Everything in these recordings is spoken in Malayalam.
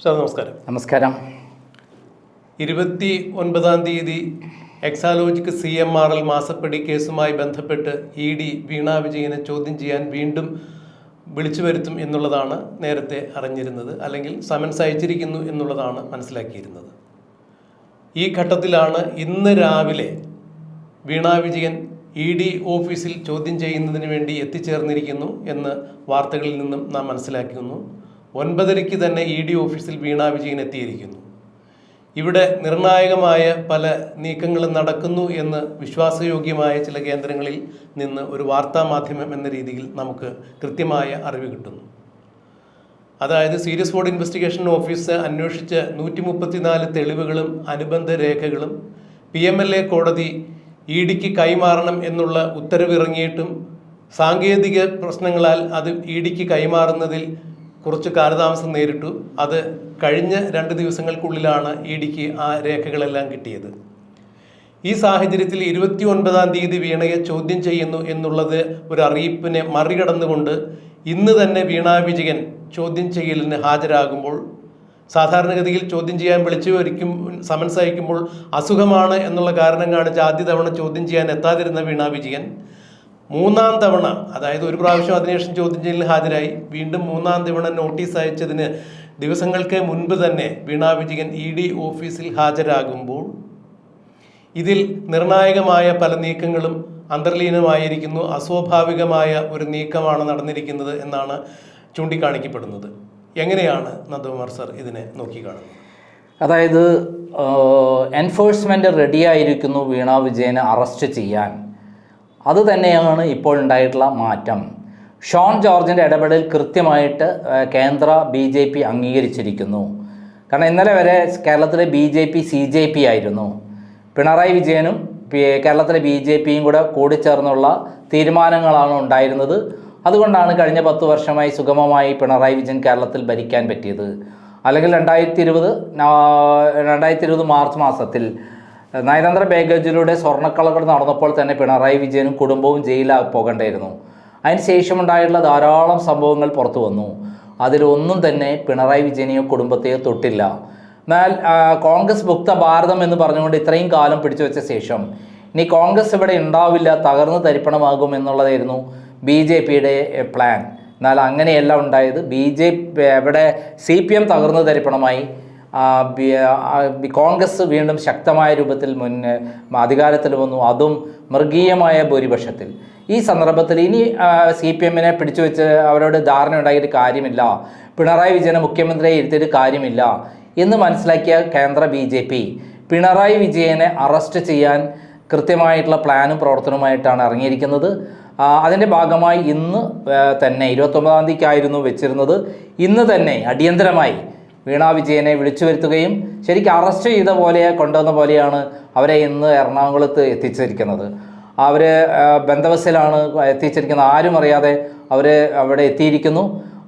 സാർ നമസ്കാരം. നമസ്കാരം. 29-ാം തീയതി എക്സാലോജിക് CMRL മാസപ്പടി കേസുമായി ബന്ധപ്പെട്ട് ED വീണ വിജയനെ ചോദ്യം ചെയ്യാൻ വീണ്ടും വിളിച്ചു വരുത്തും എന്നുള്ളതാണ് നേരത്തെ അറിഞ്ഞിരുന്നത്, അല്ലെങ്കിൽ സമൻസ് അയച്ചിരിക്കുന്നു എന്നുള്ളതാണ് മനസ്സിലാക്കിയിരുന്നത്. ഈ ഘട്ടത്തിലാണ് ഇന്ന് രാവിലെ വീണ വിജയൻ ED ഓഫീസിൽ ചോദ്യം ചെയ്യുന്നതിന് വേണ്ടി എത്തിച്ചേർന്നിരിക്കുന്നു എന്ന് വാർത്തകളിൽ നിന്നും നാം മനസ്സിലാക്കുന്നു. 9:30 തന്നെ ED ഓഫീസിൽ വീണ വിജയൻ എത്തിയിരിക്കുന്നു. ഇവിടെ നിർണായകമായ പല നീക്കങ്ങളും നടക്കുന്നു എന്ന് വിശ്വാസയോഗ്യമായ ചില കേന്ദ്രങ്ങളിൽ നിന്ന് ഒരു വാർത്താ മാധ്യമം എന്ന രീതിയിൽ നമുക്ക് കൃത്യമായ അറിവ് കിട്ടുന്നു. അതായത് സീരിയസ് ഫ്രോഡ് ഇൻവെസ്റ്റിഗേഷൻ ഓഫീസ് അന്വേഷിച്ച 134 തെളിവുകളും അനുബന്ധ രേഖകളും PMLA കോടതി EDക്ക് കൈമാറണം എന്നുള്ള ഉത്തരവിറങ്ങിയിട്ടും സാങ്കേതിക പ്രശ്നങ്ങളാൽ അത് EDക്ക് കൈമാറുന്നതിൽ കുറച്ച് കാലതാമസം നേരിട്ടു. അത് കഴിഞ്ഞ 2 ദിവസങ്ങൾക്കുള്ളിലാണ് EDക്ക് ആ രേഖകളെല്ലാം കിട്ടിയത്. ഈ സാഹചര്യത്തിൽ 29-ാം തീയതി വീണയെ ചോദ്യം ചെയ്യുന്നു എന്നുള്ളത് ഒരു അറിയിപ്പിനെ മറികടന്നുകൊണ്ട് ഇന്ന് തന്നെ വീണ വിജയൻ ചോദ്യം ചെയ്യലിന് ഹാജരാകുമ്പോൾ, സാധാരണഗതിയിൽ ചോദ്യം ചെയ്യാൻ വിളിച്ചു വരിക്കും സമൻസ് അയക്കുമ്പോൾ അസുഖമാണ് എന്നുള്ള കാരണം കാണിച്ച് ആദ്യ തവണ ചോദ്യം ചെയ്യാൻ എത്താതിരുന്ന വീണ വിജയൻ 3-ാം തവണ, അതായത് ഒരു പ്രാവശ്യം അതിനുശേഷം ചോദ്യം ചെയ്യലിന് ഹാജരായി, വീണ്ടും 3-ാം തവണ നോട്ടീസ് അയച്ചതിന് ദിവസങ്ങൾക്ക് മുൻപ് തന്നെ വീണ വിജയൻ ED ഓഫീസിൽ ഹാജരാകുമ്പോൾ ഇതിൽ നിർണായകമായ പല നീക്കങ്ങളും അന്തർലീനമായിരിക്കുന്നു. അസ്വാഭാവികമായ ഒരു നീക്കമാണ് നടന്നിരിക്കുന്നത് എന്നാണ് ചൂണ്ടിക്കാണിക്കപ്പെടുന്നത്. എങ്ങനെയാണ് നന്ദകുമാർ സർ ഇതിനെ നോക്കിക്കാണുന്നത്? അതായത് എൻഫോഴ്സ്മെൻറ്റ് റെഡിയായിരിക്കുന്നു വീണ വിജയനെ അറസ്റ്റ് ചെയ്യാൻ. അത് തന്നെയാണ് ഇപ്പോൾ ഉണ്ടായിട്ടുള്ള മാറ്റം. ഷോൺ ജോർജിൻ്റെ ഇടപെടൽ കൃത്യമായിട്ട് കേന്ദ്ര BJP അംഗീകരിച്ചിരിക്കുന്നു. കാരണം ഇന്നലെ വരെ കേരളത്തിലെ BJP CJP ആയിരുന്നു. പിണറായി വിജയനും കേരളത്തിലെ BJPയും കൂടെ കൂടിച്ചേർന്നുള്ള തീരുമാനങ്ങളാണ് ഉണ്ടായിരുന്നത്. അതുകൊണ്ടാണ് കഴിഞ്ഞ 10 വർഷമായി സുഗമമായി പിണറായി വിജയൻ കേരളത്തിൽ ഭരിക്കാൻ പറ്റിയത്. അല്ലെങ്കിൽ 2020 മാർച്ച് മാസത്തിൽ നയതന്ത്ര ബാഗേജിലൂടെ സ്വർണ്ണക്കളകൾ നടന്നപ്പോൾ തന്നെ പിണറായി വിജയനും കുടുംബവും ജയിലിൽ പോകേണ്ടായിരുന്നു. അതിന് ശേഷമുണ്ടായിട്ടുള്ള ധാരാളം സംഭവങ്ങൾ പുറത്തു വന്നു. അതിലൊന്നും തന്നെ പിണറായി വിജയനെയോ കുടുംബത്തെയോ തൊട്ടില്ല. എന്നാൽ കോൺഗ്രസ് മുക്ത ഭാരതം എന്ന് പറഞ്ഞുകൊണ്ട് ഇത്രയും കാലം പിടിച്ചു വെച്ച ശേഷം ഇനി കോൺഗ്രസ് ഇവിടെ ഉണ്ടാവില്ല, തകർന്ന് തരിപ്പണമാകും എന്നുള്ളതായിരുന്നു BJPയുടെ പ്ലാൻ. എന്നാൽ അങ്ങനെയല്ല ഉണ്ടായത്. ഇവിടെ CPM തകർന്ന് തരിപ്പണമായി. കോൺഗ്രസ് വീണ്ടും ശക്തമായ രൂപത്തിൽ അധികാരത്തിൽ വന്നു, അതും മൃഗീയമായ ഭൂരിപക്ഷത്തിൽ. ഈ സന്ദർഭത്തിൽ ഇനി CPMനെ പിടിച്ചു വെച്ച് അവരോട് ധാരണ ഉണ്ടാക്കിയിട്ട് കാര്യമില്ല, പിണറായി വിജയനെ മുഖ്യമന്ത്രിയെ ഇരുത്തിയിട്ട് കാര്യമില്ല എന്ന് മനസ്സിലാക്കിയ കേന്ദ്ര BJP പിണറായി വിജയനെ അറസ്റ്റ് ചെയ്യാൻ കൃത്യമായിട്ടുള്ള പ്ലാനും പ്രവർത്തനവുമായിട്ടാണ് ഇറങ്ങിയിരിക്കുന്നത്. അതിൻ്റെ ഭാഗമായി ഇന്ന് തന്നെ 29-ാം തീയതിക്കായിരുന്നു വെച്ചിരുന്നത്. ഇന്ന് തന്നെ അടിയന്തരമായി വീണ വിജയനെ വിളിച്ചു വരുത്തുകയും ശരിക്കും അറസ്റ്റ് ചെയ്ത പോലെ കൊണ്ടുവന്ന പോലെയാണ് അവരെ ഇന്ന് എറണാകുളത്ത് എത്തിച്ചിരിക്കുന്നത്. അവർ ബന്ധവസിലാണ് എത്തിച്ചിരിക്കുന്നത്. ആരും അറിയാതെ അവർ അവിടെ എത്തിയിരിക്കുന്നു.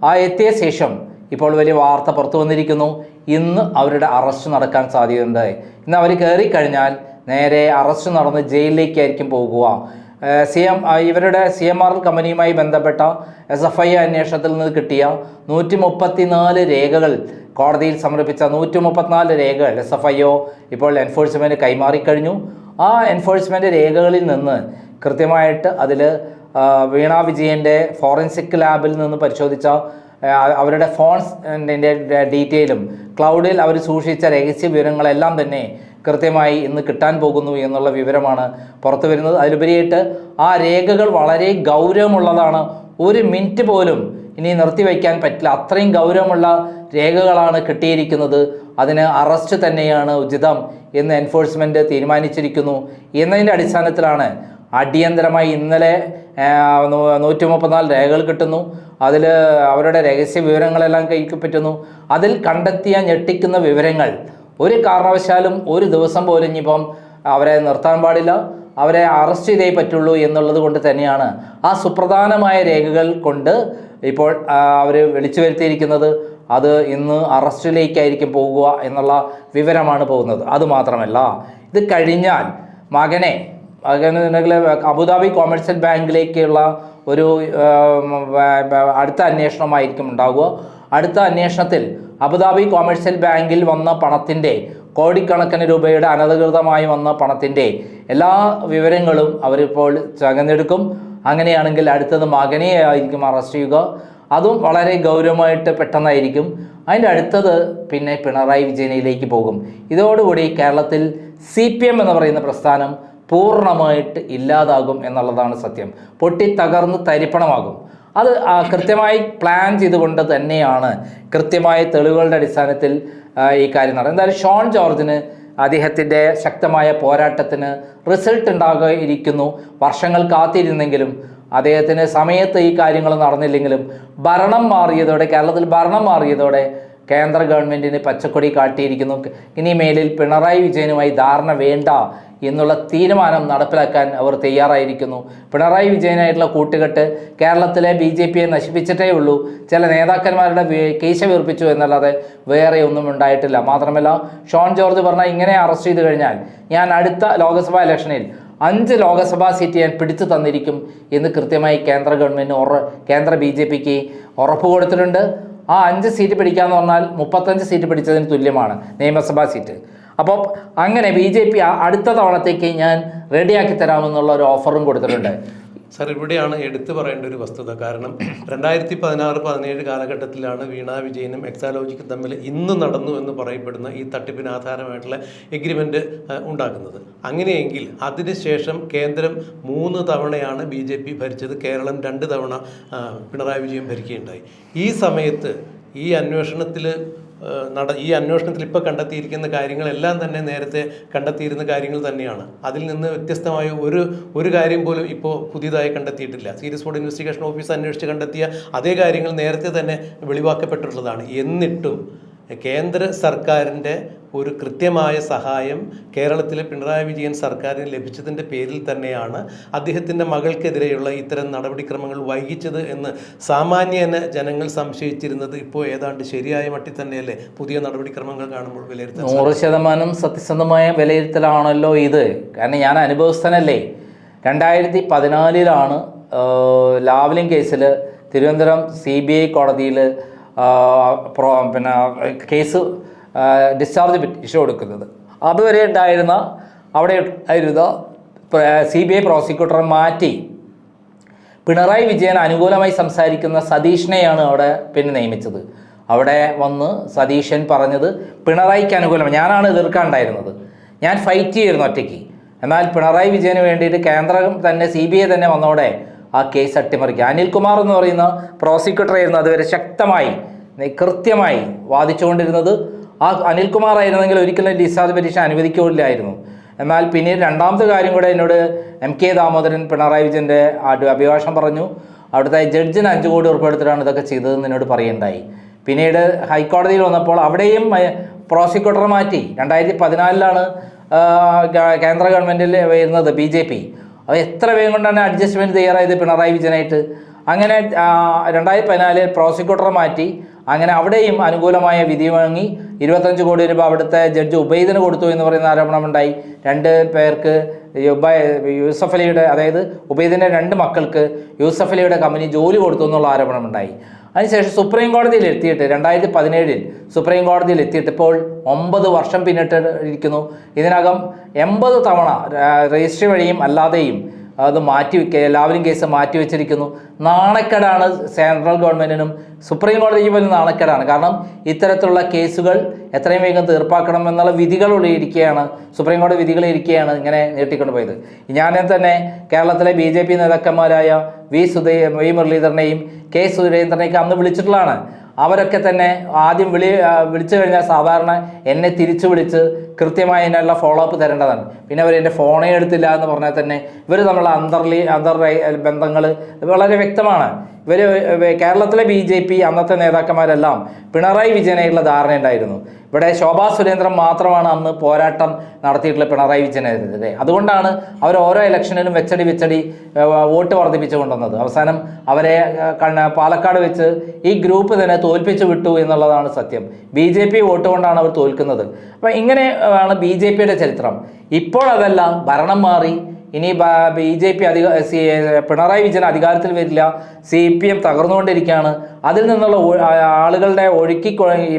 ആ എത്തിയ ശേഷം ഇപ്പോൾ വലിയ വാർത്ത പുറത്തു വന്നിരിക്കുന്നു. ഇന്ന് അവരുടെ അറസ്റ്റ് നടക്കാൻ സാധ്യതയുണ്ട്. ഇന്ന് അവർ കയറിക്കഴിഞ്ഞാൽ നേരെ അറസ്റ്റ് നടന്ന് ജയിലിലേക്കായിരിക്കും പോകുക. ഇവരുടെ CMRL കമ്പനിയുമായി ബന്ധപ്പെട്ട SFI അന്വേഷണത്തിൽ നിന്ന് കിട്ടിയ 134 രേഖകൾ, കോടതിയിൽ സമർപ്പിച്ച 134 രേഖകൾ SFIO ഇപ്പോൾ എൻഫോഴ്സ്മെൻറ്റ് കൈമാറിക്കഴിഞ്ഞു. ആ എൻഫോഴ്സ്മെൻറ്റ് രേഖകളിൽ നിന്ന് കൃത്യമായിട്ട് അതിൽ വീണ വിജയൻ്റെ ഫോറൻസിക് ലാബിൽ നിന്ന് പരിശോധിച്ച അവരുടെ ഫോൺസിൻ്റെ ഡീറ്റെയിലും ക്ലൗഡിൽ അവർ സൂക്ഷിച്ച രഹസ്യ വിവരങ്ങളെല്ലാം തന്നെ കൃത്യമായി ഇന്ന് കിട്ടാൻ പോകുന്നു എന്നുള്ള വിവരമാണ് പുറത്തു വരുന്നത്. അതിലുപരിയായിട്ട് ആ രേഖകൾ വളരെ ഗൗരവമുള്ളതാണ്. ഒരു മിനിറ്റ് പോലും ഇനി നിർത്തിവെക്കാൻ പറ്റില്ല, അത്രയും ഗൗരവമുള്ള രേഖകളാണ് കിട്ടിയിരിക്കുന്നത്. അതിന് അറസ്റ്റ് തന്നെയാണ് ഉചിതം എന്ന് എൻഫോഴ്സ്മെൻറ്റ് തീരുമാനിച്ചിരിക്കുന്നു. എന്നതിൻ്റെ അടിസ്ഥാനത്തിലാണ് അടിയന്തരമായി ഇന്നലെ 134 രേഖകൾ കിട്ടുന്നു. അതിൽ അവരുടെ രഹസ്യ വിവരങ്ങളെല്ലാം കൈക്ക് പറ്റുന്നു. അതിൽ കണ്ടെത്തിയ ഞെട്ടിക്കുന്ന വിവരങ്ങൾ ഒരു കാരണവശാലും ഒരു ദിവസം പോലും ഇനിയിപ്പം അവരെ നിർത്താൻ പാടില്ല, അവരെ അറസ്റ്റ് ചെയ്തേ പറ്റുള്ളൂ എന്നുള്ളത് കൊണ്ട് തന്നെയാണ് ആ സുപ്രധാനമായ രേഖകൾ കൊണ്ട് ഇപ്പോൾ അവർ വിളിച്ചു വരുത്തിയിരിക്കുന്നത്. അത് ഇന്ന് അറസ്റ്റിലേക്കായിരിക്കും പോകുക എന്നുള്ള വിവരമാണ് പോകുന്നത്. അതുമാത്രമല്ല, ഇത് കഴിഞ്ഞാൽ മകനെ അബുദാബി കൊമേഴ്സ്യൽ ബാങ്കിലേക്കുള്ള ഒരു അടുത്ത അന്വേഷണമായിരിക്കും ഉണ്ടാകുക. അടുത്ത അന്വേഷണത്തിൽ അബുദാബി കൊമേഴ്സ്യൽ ബാങ്കിൽ വന്ന പണത്തിൻ്റെ കോടിക്കണക്കിന് രൂപയുടെ അനധികൃതമായി വന്ന പണത്തിൻ്റെ എല്ലാ വിവരങ്ങളും അവരിപ്പോൾ ചകഞ്ഞെടുക്കും. അങ്ങനെയാണെങ്കിൽ അടുത്തത് മകനെ ആയിരിക്കും അറസ്റ്റ് ചെയ്യുക. അതും വളരെ ഗൗരവമായിട്ട് പെട്ടെന്നായിരിക്കും. അതിൻ്റെ അടുത്തത് പിന്നെ പിണറായി വിജയനിലേക്ക് പോകും. ഇതോടുകൂടി കേരളത്തിൽ CPM എന്ന് പറയുന്ന പ്രസ്ഥാനം പൂർണ്ണമായിട്ട് ഇല്ലാതാകും എന്നുള്ളതാണ് സത്യം. പൊട്ടിത്തകർന്ന് തരിപ്പണമാകും. അത് കൃത്യമായി പ്ലാൻ ചെയ്തുകൊണ്ട് തന്നെയാണ് കൃത്യമായ തെളിവുകളുടെ അടിസ്ഥാനത്തിൽ ഈ കാര്യം നടന്നത്. എന്തായാലും ഷോൺ ജോർജിന് അദ്ദേഹത്തിൻ്റെ ശക്തമായ പോരാട്ടത്തിന് റിസൾട്ട് ഉണ്ടാകാതിരിക്കുന്നു. വർഷങ്ങൾ കാത്തിരുന്നെങ്കിലും അദ്ദേഹത്തിന് സമയത്ത് ഈ കാര്യങ്ങൾ നടന്നില്ലെങ്കിലും കേരളത്തിൽ ഭരണം മാറിയതോടെ കേന്ദ്ര ഗവൺമെൻറ്റിന് പച്ചക്കൊടി കാട്ടിയിരിക്കുന്നു. ഇനി മേലിൽ പിണറായി വിജയനുമായി ധാരണ വേണ്ട എന്നുള്ള തീരുമാനം നടപ്പിലാക്കാൻ അവർ തയ്യാറായിരിക്കുന്നു. പിണറായി വിജയനായിട്ടുള്ള കൂട്ടുകെട്ട് കേരളത്തിലെ BJPയെ നശിപ്പിച്ചിട്ടേ ഉള്ളൂ. ചില നേതാക്കന്മാരുടെ കേശ വീർപ്പിച്ചു എന്നല്ലാതെ വേറെ ഒന്നും ഉണ്ടായിട്ടില്ല. മാത്രമല്ല ഷോൺ ജോർജ് പറഞ്ഞാൽ ഇങ്ങനെ അറസ്റ്റ് ചെയ്ത് കഴിഞ്ഞാൽ ഞാൻ അടുത്ത ലോക്സഭാ ഇലക്ഷനിൽ 5 ലോക്സഭാ സീറ്റ് ഞാൻ പിടിച്ചു തന്നിരിക്കും എന്ന് കൃത്യമായി കേന്ദ്ര ഗവൺമെൻറ്റിന് കേന്ദ്ര BJPക്ക് ഉറപ്പ് കൊടുത്തിട്ടുണ്ട്. ആ 5 സീറ്റ് പിടിക്കാമെന്ന് പറഞ്ഞാൽ 35 സീറ്റ് പിടിച്ചതിന് തുല്യമാണ് നിയമസഭാ സീറ്റ്. അപ്പോൾ അങ്ങനെ BJP അടുത്ത തവണത്തേക്ക് ഞാൻ റെഡിയാക്കി തരാമെന്നുള്ള ഒരു ഓഫറും കൊടുത്തിട്ടുണ്ട്. സാർ, ഇവിടെയാണ് എടുത്തു പറയേണ്ട ഒരു വസ്തുത. കാരണം 2016-17 കാലഘട്ടത്തിലാണ് വീണ വിജയനും എക്സാലോജിക്കും തമ്മിൽ ഇന്ന് നടന്നു എന്ന് പറയപ്പെടുന്ന ഈ തട്ടിപ്പിന് ആധാരമായിട്ടുള്ള എഗ്രിമെൻ്റ് ഉണ്ടാക്കുന്നത്. അങ്ങനെയെങ്കിൽ അതിനുശേഷം കേന്ദ്രം 3 തവണയാണ് BJP ഭരിച്ചത്. കേരളം 2 തവണ പിണറായി വിജയൻ ഭരിക്കുകയുണ്ടായി. ഈ സമയത്ത് ഈ അന്വേഷണത്തിൽ ഇപ്പോൾ കണ്ടെത്തിയിരിക്കുന്ന കാര്യങ്ങളെല്ലാം തന്നെ നേരത്തെ കണ്ടെത്തിയിരുന്ന കാര്യങ്ങൾ തന്നെയാണ്. അതിൽ നിന്ന് വ്യത്യസ്തമായ ഒരു കാര്യം പോലും ഇപ്പോൾ പുതിയതായി കണ്ടെത്തിയിട്ടില്ല. സീരിയസ് ഫ്രോഡ് ഇൻവെസ്റ്റിഗേഷൻ ഓഫീസ് അന്വേഷിച്ച് കണ്ടെത്തിയ അതേ കാര്യങ്ങൾ നേരത്തെ തന്നെ വെളിവാക്കപ്പെട്ടിട്ടുള്ളതാണ്. എന്നിട്ടും കേന്ദ്ര സർക്കാരിൻ്റെ ഒരു കൃത്യമായ സഹായം കേരളത്തിലെ പിണറായി വിജയൻ സർക്കാരിന് ലഭിച്ചതിൻ്റെ പേരിൽ തന്നെയാണ് അദ്ദേഹത്തിൻ്റെ മകൾക്കെതിരെയുള്ള ഇത്തരം നടപടിക്രമങ്ങൾ വൈകിച്ചത് എന്ന് സാമാന്യേന ജനങ്ങൾ സംശയിച്ചിരുന്നത് ഇപ്പോൾ ഏതാണ്ട് ശരിയായ മട്ടിൽ തന്നെയല്ലേ പുതിയ നടപടിക്രമങ്ങൾ കാണുമ്പോൾ വിലയിരുത്തൽ? 100% സത്യസന്ധമായ വിലയിരുത്തലാണല്ലോ ഇത്. കാരണം ഞാൻ അനുഭവസ്ഥനല്ലേ. 2014 ലാവ്ലിൻ കേസിൽ തിരുവനന്തപുരം CBI കോടതിയിൽ കേസ് ഡിസ്ചാർജ് പെറ്റീഷൻ കൊടുക്കുന്നത്. അതുവരെ അവിടെ ആയിരുന്ന CBI പ്രോസിക്യൂട്ടറെ മാറ്റി പിണറായി വിജയൻ അനുകൂലമായി സംസാരിക്കുന്ന സതീഷിനെയാണ് അവിടെ പിന്നെ നിയമിച്ചത്. അവിടെ വന്ന് സതീശൻ പറഞ്ഞത് പിണറായിക്ക് അനുകൂലമായി, ഞാനാണ് എതിർക്കാനുണ്ടായിരുന്നത്, ഞാൻ ഫൈറ്റ് ചെയ്യുമായിരുന്നു ഒറ്റയ്ക്ക്. എന്നാൽ പിണറായി വിജയന് വേണ്ടിയിട്ട് കേന്ദ്രം തന്നെ CBI തന്നെ വന്നോടെ ആ കേസ് അട്ടിമറിക്കുക. അനിൽകുമാർ എന്ന് പറയുന്ന പ്രോസിക്യൂട്ടറായിരുന്നു അതുവരെ ശക്തമായി കൃത്യമായി വാദിച്ചുകൊണ്ടിരുന്നത്. ആ അനിൽകുമാർ ആയിരുന്നെങ്കിൽ ഒരിക്കലും ഡിസ്ചാർജ് പെറ്റീഷൻ അനുവദിക്കില്ലായിരുന്നു. എന്നാൽ പിന്നീട് രണ്ടാമത്തെ കാര്യം കൂടെ എന്നോട് MK ദാമോദരൻ പിണറായി വിജയൻ്റെ അഭിഭാഷകം പറഞ്ഞു. അവിടുത്തെ ജഡ്ജിന് 5 കോടി ഉറുപ്പിക എടുത്തിട്ടാണ് ഇതൊക്കെ ചെയ്തതെന്ന് എന്നോട് പറയുണ്ടായി. പിന്നീട് ഹൈക്കോടതിയിൽ വന്നപ്പോൾ അവിടെയും പ്രോസിക്യൂട്ടറെ മാറ്റി. 2014 കേന്ദ്ര ഗവൺമെൻറ്റിൽ വരുന്നത് BJP. അത് എത്ര വേഗം കൊണ്ടാണ് അഡ്ജസ്റ്റ്മെൻറ്റ് തയ്യാറായത് പിണറായി വിജയനായിട്ട്. അങ്ങനെ 2014 പ്രോസിക്യൂട്ടറെ മാറ്റി. അങ്ങനെ അവിടെയും അനുകൂലമായ വിധി വാങ്ങി 25 കോടി രൂപ അവിടുത്തെ ജഡ്ജ് ഉബൈദിന് കൊടുത്തു എന്ന് പറയുന്ന ആരോപണമുണ്ടായി. 2 പേർക്ക് യൂസഫ് അലിയുടെ, അതായത് ഉബൈദിൻ്റെ 2 മക്കൾക്ക് യൂസഫ് അലിയുടെ കമ്പനി ജോലി കൊടുത്തു എന്നുള്ള ആരോപണമുണ്ടായി. അതിനുശേഷം സുപ്രീം കോടതിയിൽ എത്തിയിട്ട് 2017 സുപ്രീം കോടതിയിൽ എത്തിയിട്ട് ഇപ്പോൾ 9 വർഷം പിന്നിട്ടിരിക്കുന്നു. ഇതിനകം 80 തവണ രജിസ്ട്രി വഴിയും അല്ലാതെയും അത് ലാവ്ലിൻ കേസ് മാറ്റിവെച്ചിരിക്കുന്നു. നാണക്കേടാണ് സെൻട്രൽ ഗവൺമെൻറ്റിനും സുപ്രീം കോടതിക്ക് പോലും നാണക്കേടാണ്. കാരണം ഇത്തരത്തിലുള്ള കേസുകൾ എത്രയും വേഗം തീർപ്പാക്കണം എന്നുള്ള വിധികളിരിക്കുകയാണ്, സുപ്രീം കോടതി വിധികളിരിക്കുകയാണ് ഇങ്ങനെ നീട്ടിക്കൊണ്ട് പോയത്. ഞാൻ തന്നെ കേരളത്തിലെ BJP നേതാക്കന്മാരായ വി മുരളീധരനെയും K സുരേന്ദ്രനെയൊക്കെ അന്ന് വിളിച്ചിട്ടുള്ളതാണ്. അവരൊക്കെ തന്നെ ആദ്യം വിളിച്ചു കഴിഞ്ഞാൽ സാധാരണ എന്നെ തിരിച്ചു വിളിച്ച് കൃത്യമായി അതിനുള്ള ഫോളോ അപ്പ് തരേണ്ടതാണ്. പിന്നെ അവർ എൻ്റെ ഫോണേ എടുത്തില്ല എന്ന് പറഞ്ഞാൽ തന്നെ ഇവർ തമ്മിലുള്ള അന്തർ ബന്ധങ്ങൾ വളരെ വ്യക്തമാണ്. കേരളത്തിലെ BJP അന്നത്തെ നേതാക്കന്മാരെല്ലാം പിണറായി വിജയനായിട്ടുള്ള ധാരണയുണ്ടായിരുന്നു. ഇവിടെ ശോഭാ സുരേന്ദ്രൻ മാത്രമാണ് അന്ന് പോരാട്ടം നടത്തിയിട്ടുള്ള പിണറായി വിജയനെതിരെ. അതുകൊണ്ടാണ് അവർ ഓരോ ഇലക്ഷനിലും വെച്ചടി വോട്ട് വർദ്ധിപ്പിച്ചു കൊണ്ടുവന്നത്. അവസാനം അവരെ പാലക്കാട് വെച്ച് ഈ ഗ്രൂപ്പ് തന്നെ തോൽപ്പിച്ചു വിട്ടു എന്നുള്ളതാണ് സത്യം. BJP വോട്ട് കൊണ്ടാണ് അവർ തോൽക്കുന്നത്. അപ്പം ഇങ്ങനെയാണ് BJPയുടെ ചരിത്രം. ഇപ്പോൾ അതല്ല, ഭരണം മാറി. ഇനി BJP പിണറായി വിജയൻ അധികാരത്തിൽ വരില്ല, CPM തകർന്നുകൊണ്ടിരിക്കുകയാണ്, അതിൽ നിന്നുള്ള ആളുകളുടെ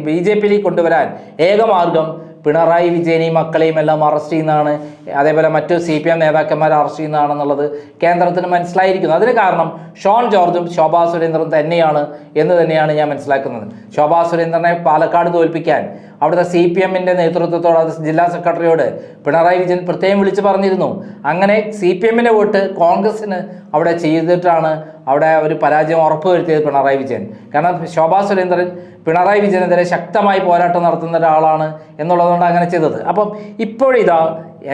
BJPയിലേക്ക് കൊണ്ടുവരാൻ ഏകമാർഗം പിണറായി വിജയനെയും മക്കളെയും എല്ലാം അറസ്റ്റ് ചെയ്യുന്നതാണ്, അതേപോലെ മറ്റു CPM നേതാക്കന്മാരെ അറസ്റ്റ് ചെയ്യുന്നതാണെന്നുള്ളത് കേന്ദ്രത്തിന് മനസ്സിലായിരിക്കുന്നു. അതിന് കാരണം ഷോൺ ജോർജും ശോഭാ സുരേന്ദ്രനും തന്നെയാണ് എന്ന് തന്നെയാണ് ഞാൻ മനസ്സിലാക്കുന്നത്. ശോഭാ സുരേന്ദ്രനെ പാലക്കാട് തോൽപ്പിക്കാൻ അവിടുത്തെ CPMൻ്റെ നേതൃത്വത്തോട്, അത് ജില്ലാ സെക്രട്ടറിയോട് പിണറായി വിജയൻ പ്രത്യേകം വിളിച്ചു പറഞ്ഞിരുന്നു. അങ്ങനെ CPMൻ്റെ വോട്ട് കോൺഗ്രസ്സിന് അവിടെ ചെയ്തിട്ടാണ് അവിടെ ഒരു പരാജയം ഉറപ്പുവരുത്തിയത് പിണറായി വിജയൻ. കാരണം ശോഭാ സുരേന്ദ്രൻ പിണറായി വിജയനെതിരെ ശക്തമായി പോരാട്ടം നടത്തുന്ന ഒരാളാണ് എന്നുള്ളതുകൊണ്ട് അങ്ങനെ ചെയ്തത്. അപ്പം ഇപ്പോഴിതാ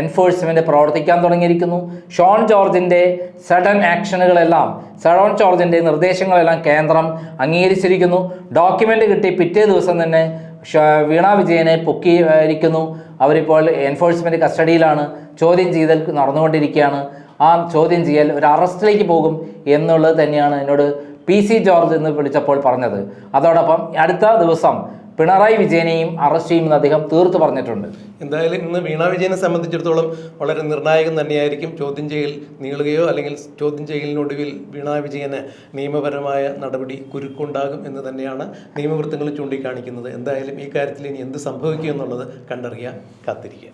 എൻഫോഴ്സ്മെൻറ്റ് പ്രവർത്തിക്കാൻ തുടങ്ങിയിരിക്കുന്നു. ഷോൺ ജോർജിൻ്റെ സഡൻ ആക്ഷനുകളെല്ലാം, ഷോൺ ജോർജിൻ്റെ നിർദ്ദേശങ്ങളെല്ലാം കേന്ദ്രം അംഗീകരിച്ചിരിക്കുന്നു. ഡോക്യുമെൻ്റ് കിട്ടി പിറ്റേ ദിവസം തന്നെ വീണ വിജയനെ പൊക്കിയിരിക്കുന്നു. അവരിപ്പോൾ എൻഫോഴ്സ്മെൻറ്റ് കസ്റ്റഡിയിലാണ്, ചോദ്യം ചെയ്യൽ നടന്നുകൊണ്ടിരിക്കുകയാണ്. ആ ചോദ്യം ചെയ്യൽ ഒരു അറസ്റ്റിലേക്ക് പോകും എന്നുള്ളത് തന്നെയാണ് എന്നോട് PC ജോർജ് എന്ന് വിളിച്ചപ്പോൾ പറഞ്ഞത്. അതോടൊപ്പം അടുത്ത ദിവസം പിണറായി വിജയനെയും അറസ്റ്റ് ചെയ്യുമെന്ന് അദ്ദേഹം തീർത്തു പറഞ്ഞിട്ടുണ്ട്. എന്തായാലും ഇന്ന് വീണ വിജയനെ സംബന്ധിച്ചിടത്തോളം വളരെ നിർണായകം തന്നെയായിരിക്കും. ചോദ്യം ചെയ്യൽ നീളുകയോ അല്ലെങ്കിൽ ചോദ്യം ചെയ്യലിനൊടുവിൽ വീണ വിജയന് നിയമപരമായ നടപടി കുരുക്കുണ്ടാകും എന്ന് തന്നെയാണ് നിയമവൃത്തങ്ങൾ ചൂണ്ടിക്കാണിക്കുന്നത്. എന്തായാലും ഈ കാര്യത്തിൽ ഇനി എന്ത് സംഭവിക്കും എന്നുള്ളത് കണ്ടറിയാൻ കാത്തിരിക്കുക.